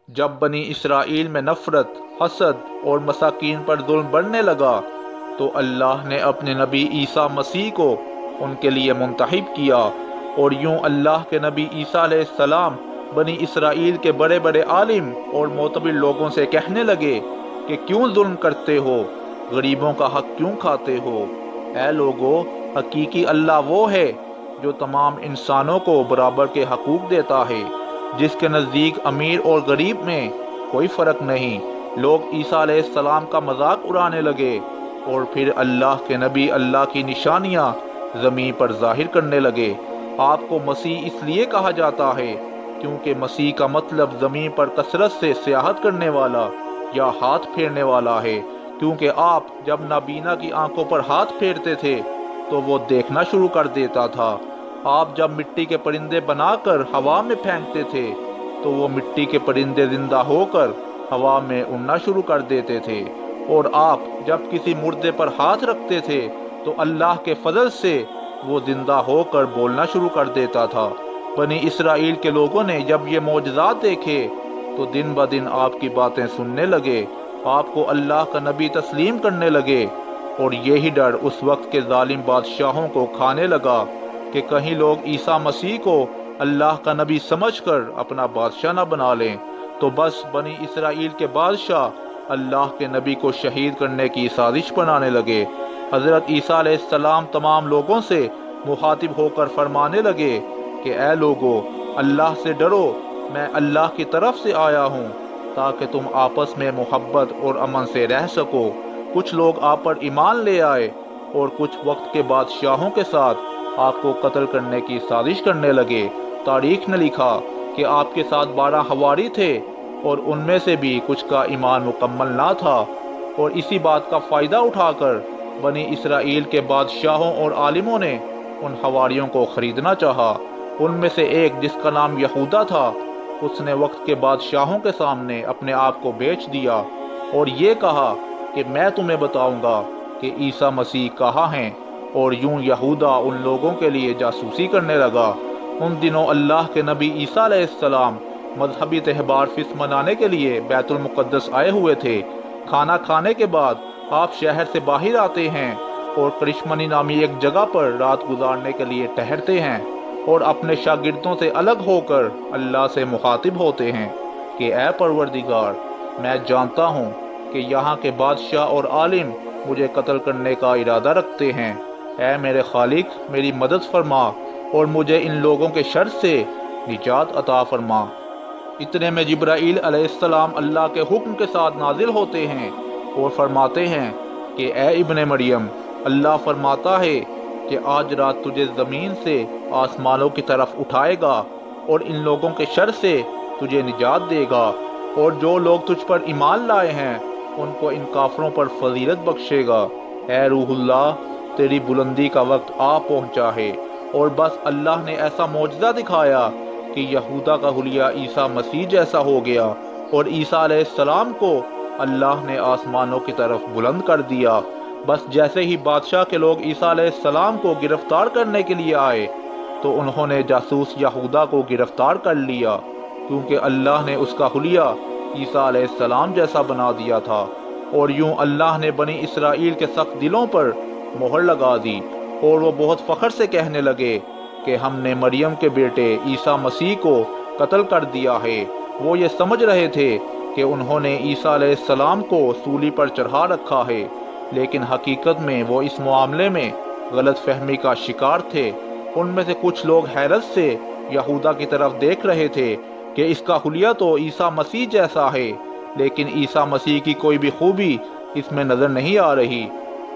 جب بنی اسرائیل میں نفرت، حسد اور مساکین پر ظلم بڑھنے لگا تو اللہ نے اپنے نبی عیسیٰ مسیح کو ان کے لیے منتخب کیا، اور یوں اللہ کے نبی عیسیٰ علیہ السلام بنی اسرائیل کے بڑے بڑے عالم اور معتبر لوگوں سے کہنے لگے کہ کیوں ظلم کرتے ہو، غریبوں کا حق کیوں کھاتے ہو؟ اے لوگو، حقیقی اللہ وہ ہے جو تمام انسانوں کو برابر کے حقوق دیتا ہے، جس کے نزدیک امیر اور غریب میں کوئی فرق نہیں۔ لوگ عیسیٰ علیہ السلام کا مذاق اڑانے لگے اور پھر اللہ کے نبی اللہ کی نشانیاں زمین پر ظاہر کرنے لگے۔ آپ کو مسیح اس لیے کہا جاتا ہے کیونکہ مسیح کا مطلب زمین پر کثرت سے سیاحت کرنے والا یا ہاتھ پھیرنے والا ہے، کیونکہ آپ جب نابینا کی آنکھوں پر ہاتھ پھیرتے تھے تو وہ دیکھنا شروع کر دیتا تھا۔ آپ جب مٹی کے پرندے بنا کر ہوا میں پھینکتے تھے تو وہ مٹی کے پرندے زندہ ہو کر ہوا میں اڑنا شروع کر دیتے تھے، اور آپ جب کسی مردے پر ہاتھ رکھتے تھے تو اللہ کے فضل سے وہ زندہ ہو کر بولنا شروع کر دیتا تھا۔ بنی اسرائیل کے لوگوں نے جب یہ معجزات دیکھے تو دن بدن آپ کی باتیں سننے لگے، آپ کو اللہ کا نبی تسلیم کرنے لگے، اور یہی ڈر اس وقت کے ظالم بادشاہوں کو کھانے لگا کہ کہیں لوگ عیسیٰ مسیح کو اللہ کا نبی سمجھ کر اپنا بادشاہ نہ بنا لیں۔ تو بس بنی اسرائیل کے بادشاہ اللہ کے نبی کو شہید کرنے کی سازش بنانے لگے۔ حضرت عیسیٰ علیہ السلام تمام لوگوں سے مخاطب ہو کر فرمانے لگے کہ اے لوگو، اللہ سے ڈرو، میں اللہ کی طرف سے آیا ہوں تاکہ تم آپس میں محبت اور امن سے رہ سکو۔ کچھ لوگ آپ پر ایمان لے آئے اور کچھ وقت کے بادشاہوں کے ساتھ آپ کو قتل کرنے کی سازش کرنے لگے۔ تاریخ نے لکھا کہ آپ کے ساتھ 12 حواری تھے اور ان میں سے بھی کچھ کا ایمان مکمل نہ تھا، اور اسی بات کا فائدہ اٹھا کر بنی اسرائیل کے بادشاہوں اور عالموں نے ان حواریوں کو خریدنا چاہا۔ ان میں سے ایک جس کا نام یہودا تھا، اس نے وقت کے بادشاہوں کے سامنے اپنے آپ کو بیچ دیا اور یہ کہا کہ میں تمہیں بتاؤں گا کہ عیسیٰ مسیح کہاں ہیں، اور یوں یہودا ان لوگوں کے لیے جاسوسی کرنے لگا۔ ان دنوں اللہ کے نبی عیسیٰ علیہ السلام مذہبی تہوار فصح منانے کے لیے بیت المقدس آئے ہوئے تھے۔ کھانا کھانے کے بعد آپ شہر سے باہر آتے ہیں اور کرشمنی نامی ایک جگہ پر رات گزارنے کے لیے ٹھہرتے ہیں، اور اپنے شاگردوں سے الگ ہو کر اللہ سے مخاطب ہوتے ہیں کہ اے پروردگار، میں جانتا ہوں کہ یہاں کے بادشاہ اور عالم مجھے قتل کرنے کا ارادہ رکھتے ہیں۔ اے میرے خالق، میری مدد فرما اور مجھے ان لوگوں کے شر سے نجات عطا فرما۔ اتنے میں جبرائیل علیہ السلام اللہ کے حکم کے ساتھ نازل ہوتے ہیں اور فرماتے ہیں کہ اے ابن مریم، اللہ فرماتا ہے کہ آج رات تجھے زمین سے آسمانوں کی طرف اٹھائے گا اور ان لوگوں کے شر سے تجھے نجات دے گا، اور جو لوگ تجھ پر ایمان لائے ہیں ان کو ان کافروں پر فضیلت بخشے گا۔ اے روح اللہ، تیری بلندی کا وقت آ پہنچا ہے۔ اور بس اللہ نے ایسا معجزہ دکھایا کہ یہودا کا حلیہ عیسیٰ مسیح جیسا ہو گیا، اور عیسیٰ علیہ السلام کو اللہ نے آسمانوں کی طرف بلند کر دیا۔ بس جیسے ہی بادشاہ کے لوگ عیسیٰ علیہ السلام کو گرفتار کرنے کے لیے آئے تو انہوں نے جاسوس یہودا کو گرفتار کر لیا، کیونکہ اللہ نے اس کا حلیہ عیسیٰ علیہ السلام جیسا بنا دیا تھا، اور یوں اللہ نے بنی اسرائیل کے سخت دلوں پر مہر لگا دی، اور وہ بہت فخر سے کہنے لگے کہ ہم نے مریم کے بیٹے عیسیٰ مسیح کو قتل کر دیا ہے۔ وہ یہ سمجھ رہے تھے کہ انہوں نے عیسیٰ علیہ السلام کو سولی پر چڑھا رکھا ہے، لیکن حقیقت میں وہ اس معاملے میں غلط فہمی کا شکار تھے۔ ان میں سے کچھ لوگ حیرت سے یہودا کی طرف دیکھ رہے تھے کہ اس کا حلیہ تو عیسیٰ مسیح جیسا ہے، لیکن عیسیٰ مسیح کی کوئی بھی خوبی اس میں نظر نہیں آ رہی۔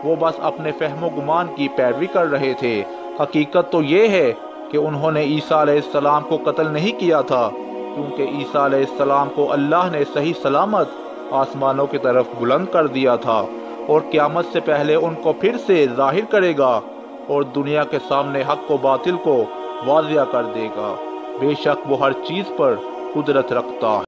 وہ بس اپنے فہم و گمان کی پیروی کر رہے تھے۔ حقیقت تو یہ ہے کہ انہوں نے عیسیٰ علیہ السلام کو قتل نہیں کیا تھا، کیونکہ عیسیٰ علیہ السلام کو اللہ نے صحیح سلامت آسمانوں کی طرف بلند کر دیا تھا، اور قیامت سے پہلے ان کو پھر سے ظاہر کرے گا اور دنیا کے سامنے حق و باطل کو واضح کر دے گا۔ بے شک وہ ہر چیز پر قدرت رکھتا ہے۔